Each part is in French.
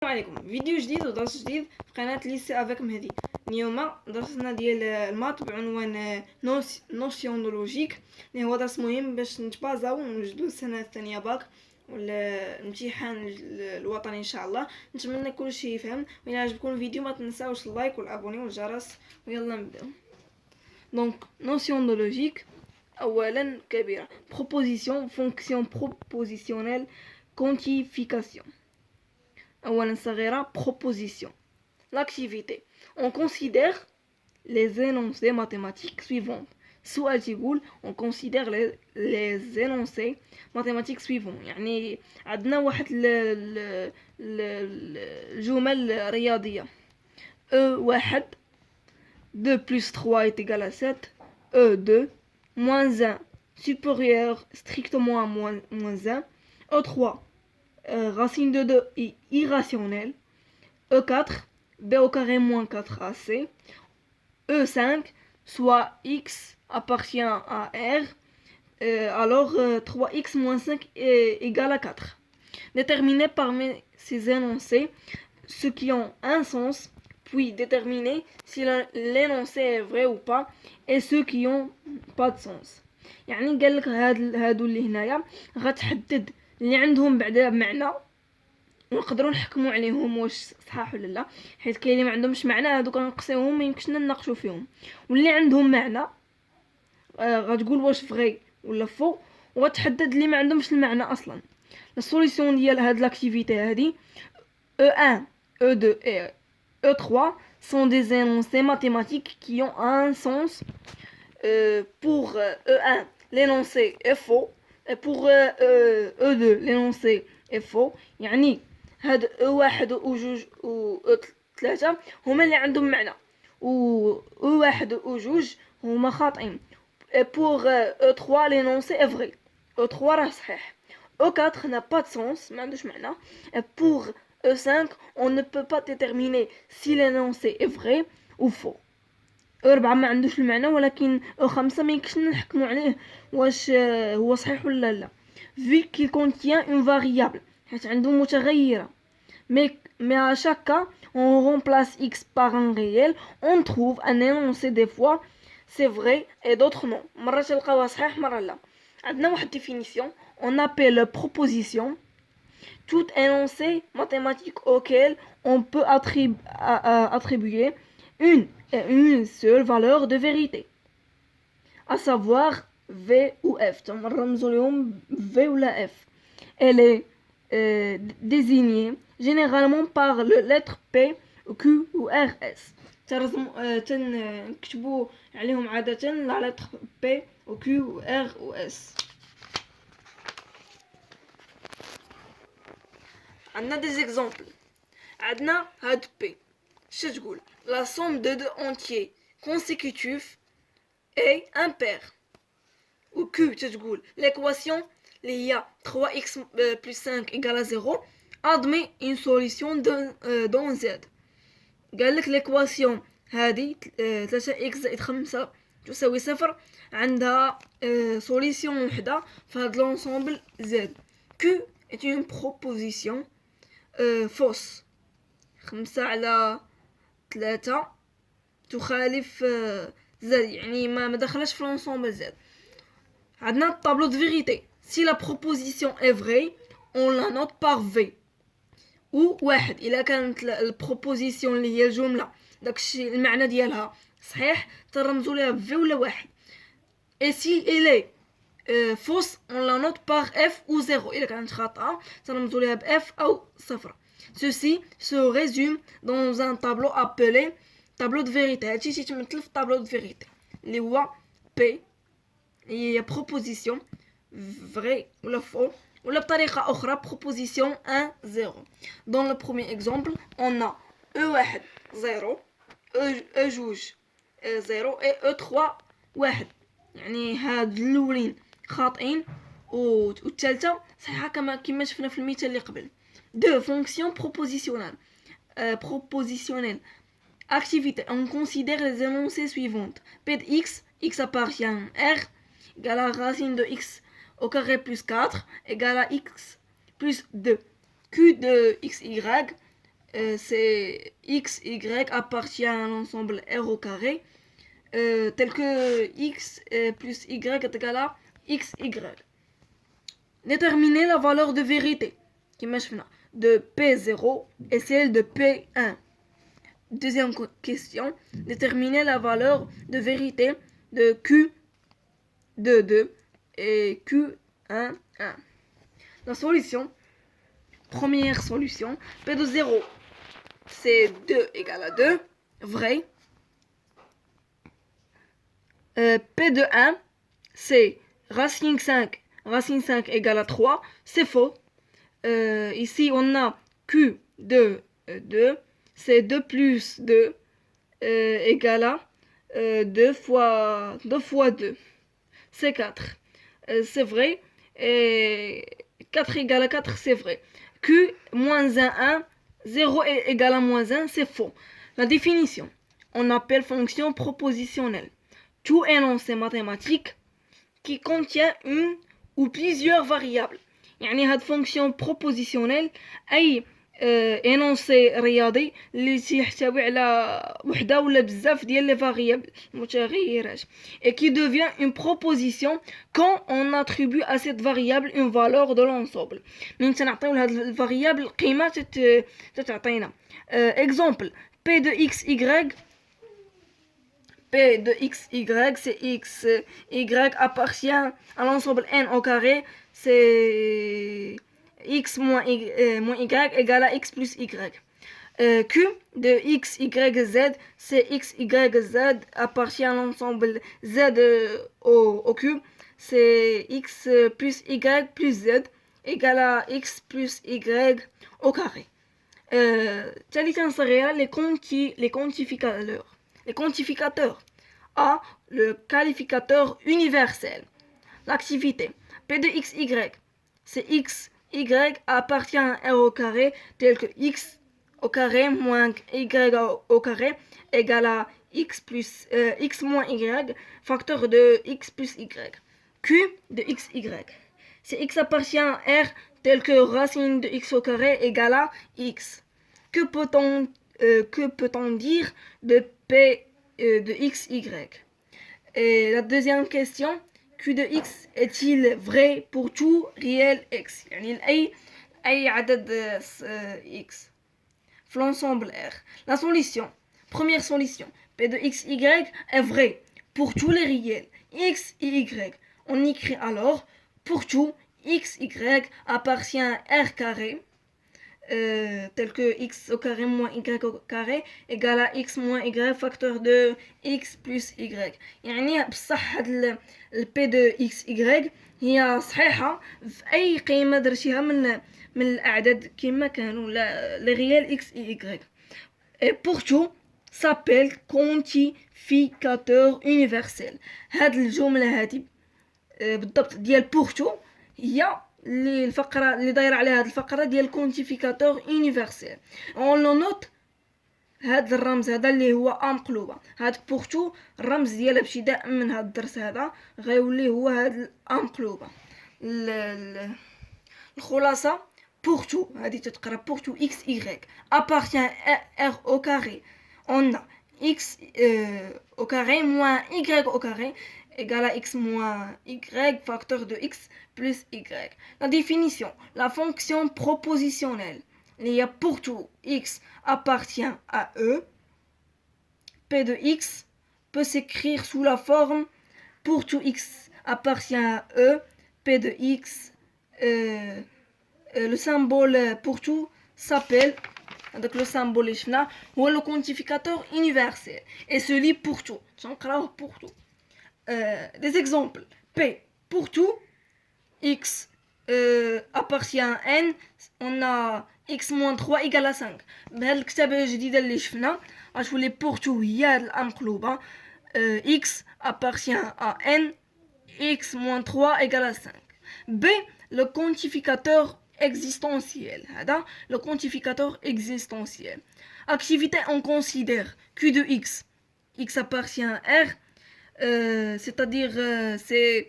السلام عليكم. فيديو جديد ودرس جديد في قناة ليسي افيك مهدي. اليوم درسنا ديال المات بعنوان نوسيون دو لوجيك، اللي هو درس مهم باش نتبازاو ونوجدو السنة الثانية باك ولا الامتحان الوطني ان شاء الله. نتمنى كلشي يفهم، وإلا عجبكم الفيديو ما تنساوش اللايك والابوني والجرس، ويلا نبداو. دونك نوسيون دو لوجيك، اولا كبيرة proposition fonction propositionnelle quantification. أولا صغيرة proposition. L'activité. On considère les énoncés mathématiques suivants. سؤال تيقول on considère les énoncés mathématiques suivants. يعني عندنا واحد الجمل رياضية. E1 2 plus 3 est égal à 7. E2 moins 1 supérieur strictement à moins 1. E3 racine de 2 est irrationnelle. E4 b au carré moins 4ac. E5 soit x appartient à R, alors 3x moins 5 est égal à 4. Déterminer parmi ces énoncés ceux qui ont un sens, puis déterminer si l'énoncé est vrai ou pas, et ceux qui ont pas de sens. يعني قال لك هادو اللي هنايا غتحدد اللي عندهم بعدا معنى ونقدروا نحكموا عليهم واش صحاح ولا لا، حيت كاين اللي ما عندهمش معنى هادو كنقصيوهم ما يمكنش نناقشوا فيهم، واللي عندهم معنى غتقول واش فغي ولا فو، وغتحدد اللي ما عندهمش المعنى اصلا. لا سوليسيون ديال هاد لاكتيفيتي هادي E1 E2 et E3 sont des énoncés mathématiques qui ont un sens. Pour E1 l'énoncé est faux, et pour E2 l'énoncé est faux. يعني هاد E1 و2 و E3 هما اللي عندهم معنى، و E1 و2 هما خاطئين. Et pour E3 l'énoncé est vrai. E3 راه صحيح. E4 n'a pas de sens، ما عندوش معنى. Et pour E5 on ne peut pas déterminer si l'énoncé est vrai ou faux. E4 ما عندوش المعنى، ولكن E5 ما يمكنش نحكموا عليه واش هو صحيح ولا لا، vu qu'il contient une variable، حيت عنده متغيرة. mais à chaque cas on remplace x par un réel, on trouve un énoncé. Des fois c'est vrai et d'autres non. مرة تلقاوها صحيح مرة لا. عندنا واحد définition. On appelle proposition tout énoncé mathématique auquel on peut attribuer une seule valeur de vérité, à savoir V ou F. V ou la F. Elle est désignée généralement par les lettres P, Q ou R, S. تنكتبوا عليهم عادة la lettre P ou Q ou R ou S. عندنا des exemples. عندنا هاد P تقول la somme de deux entiers consécutifs est impaire. ou Q تقول l'équation اللي هي 3x plus 5 égale à 0 admet une solution dans Z. قال لك l'équation هذه 3x زائد 5 تساوي 0 عندها solution وحده في هذا l'ensemble Z. Q est une proposition fausse. 5 على 3 تخالف زد، يعني ما دخلش في l'ensemble Z. عندنا الطابلو de vérité. Si la proposition est vraie on la note par V. و واحد إلا كانت البروبوزيسيون اللي هي الجملة داكشي المعنى ديالها صحيح ترمزوا ليها V ولا واحد. et si elle est fausse on la note par F ou 0. إلا كانت خاطئة ترمزوا ليها ب F أو 0. Ceci se résume dans un tableau appelé tableau de vérité. هادشي تيتمثل في tableau de vérité اللي هو P هي proposition vrai ou faux, ou la بطريقة أخرى proposition 1 0. Dans le premier exemple on a E1 0, E2 0 et E3 1. يعني هاد الأولين خاطئين والثالثة صحيحة كما شفنا في المثال اللي قبل. Deux fonctions propositionnelles. Activité. On considère les énoncés suivantes. P de x, x appartient à R, égale à racine de x au carré plus 4, égale à x plus 2. Q de xy c'est x, y appartient à l'ensemble R au carré, tel que x plus y est égal à x, y. Déterminer la valeur de vérité de P0 et celle de P1. Deuxième question, déterminer la valeur de vérité de Q2 et Q1. La solution, première solution, P de 0, c'est 2 égale à 2, vrai. P de 1, c'est racine 5 égale à 3, c'est faux. Ici, on a Q de 2, c'est 2 plus 2 égale à 2 fois 2, c'est 4. C'est vrai. Et 4 égale à 4, c'est vrai. Q moins 1, 0 est égal à moins 1, c'est faux. La définition, on appelle fonction propositionnelle tout énoncé mathématique qui contient une ou plusieurs variables. يعني هاد fonction propositionnelle أي énoncé رياضي اللي تيحتوي على وحدة ولا بزاف ديال لي فاريابل متغيرات et qui devient une proposition quand on attribue à cette variable une valeur de l'ensemble. من تنعطيو لهاد الفاريابل قيمة تتعطينا. exemple p de x y. P de x, y, c'est x, y appartient à l'ensemble n au carré, c'est x moins y égale à x plus y. Q de x, y, z, c'est x, y, z appartient à l'ensemble z au Q, c'est x plus y plus z égale à x plus y au carré. ثالثا صغيرة les quantificateurs. A, le qualificateur universel. L'activité P de x, y, c'est x, y appartient à R au carré tel que x au carré moins y au carré égale à x moins y, facteur de x plus y. Q de x, y, c'est x appartient à R tel que racine de x au carré égale à x. Que peut-on dire de P de x, y? Et la deuxième question, Q de x est-il vrai pour tout réel x? يعني أي عدد x في l'ensemble R. La solution, première solution, P de x, y est vrai pour tous les réels x et y. On écrit alors pour tout x, y appartient à R carré, tel que x au carré moins y au carré égale à x moins y facteur de x plus y. يعني بصح هاد P de x y هي صحيحة في أي قيمة درتيها من الأعداد كما كانوا les réels x et y. Et pour tout s'appelle quantificateur universel. هاد الجملة هادي بالضبط ديال pour tout هي الفقرة اللي دايرة على هاد الفقرة ديال كونتيفيكاتور يونيفرسيل. اون لو نوت هاد الرمز هذا اللي هو ا مقلوبة. هاد بورتو الرمز ديالها ابتداء من هاد الدرس هذا غيولي هو هاد ا مقلوبة. الخلاصة بورتو هادي تتقرا بورتو اكس y appartient à r au carré. On a x au carré moins y au carré égale à x moins y facteur de x plus y. La définition, la fonction propositionnelle. Il y a pour tout x appartient à e. P de x peut s'écrire sous la forme pour tout x appartient à e. P de x, le symbole pour tout s'appelle, donc le symbole ou le quantificateur universel et se lit pour tout. Pour tout. Des exemples. P pour tout, x appartient à n, on a x moins 3 égale à 5. بهاد الكتابة الجديدة اللي شفنا غتولي pour tout هي هاد الأمقلوبة x appartient à n, x moins 3 égale à 5. B, le quantificateur existentiel. هذا le quantificateur existentiel. Activité, on considère Q de x appartient à R, c'est-à-dire c'est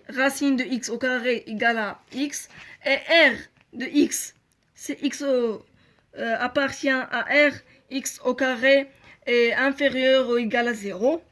racine de x au carré égale à x, et R de x c'est x appartient à R, x au carré est inférieur ou égal à 0.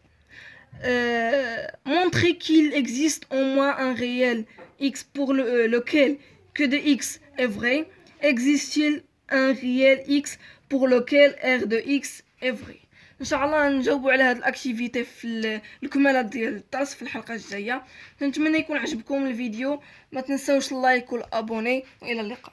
Montrer qu'il existe au moins un réel x pour lequel que de x est vrai. Existe-t-il un réel x pour lequel r de x est vrai؟ ان شاء الله نجاوبوا على هاد الاكتيفيتي في الكمالات ديال الدرس في الحلقه الجايه. نتمنى يكون عجبكم الفيديو، ما تنسوش اللايك والابوني، والى اللقاء.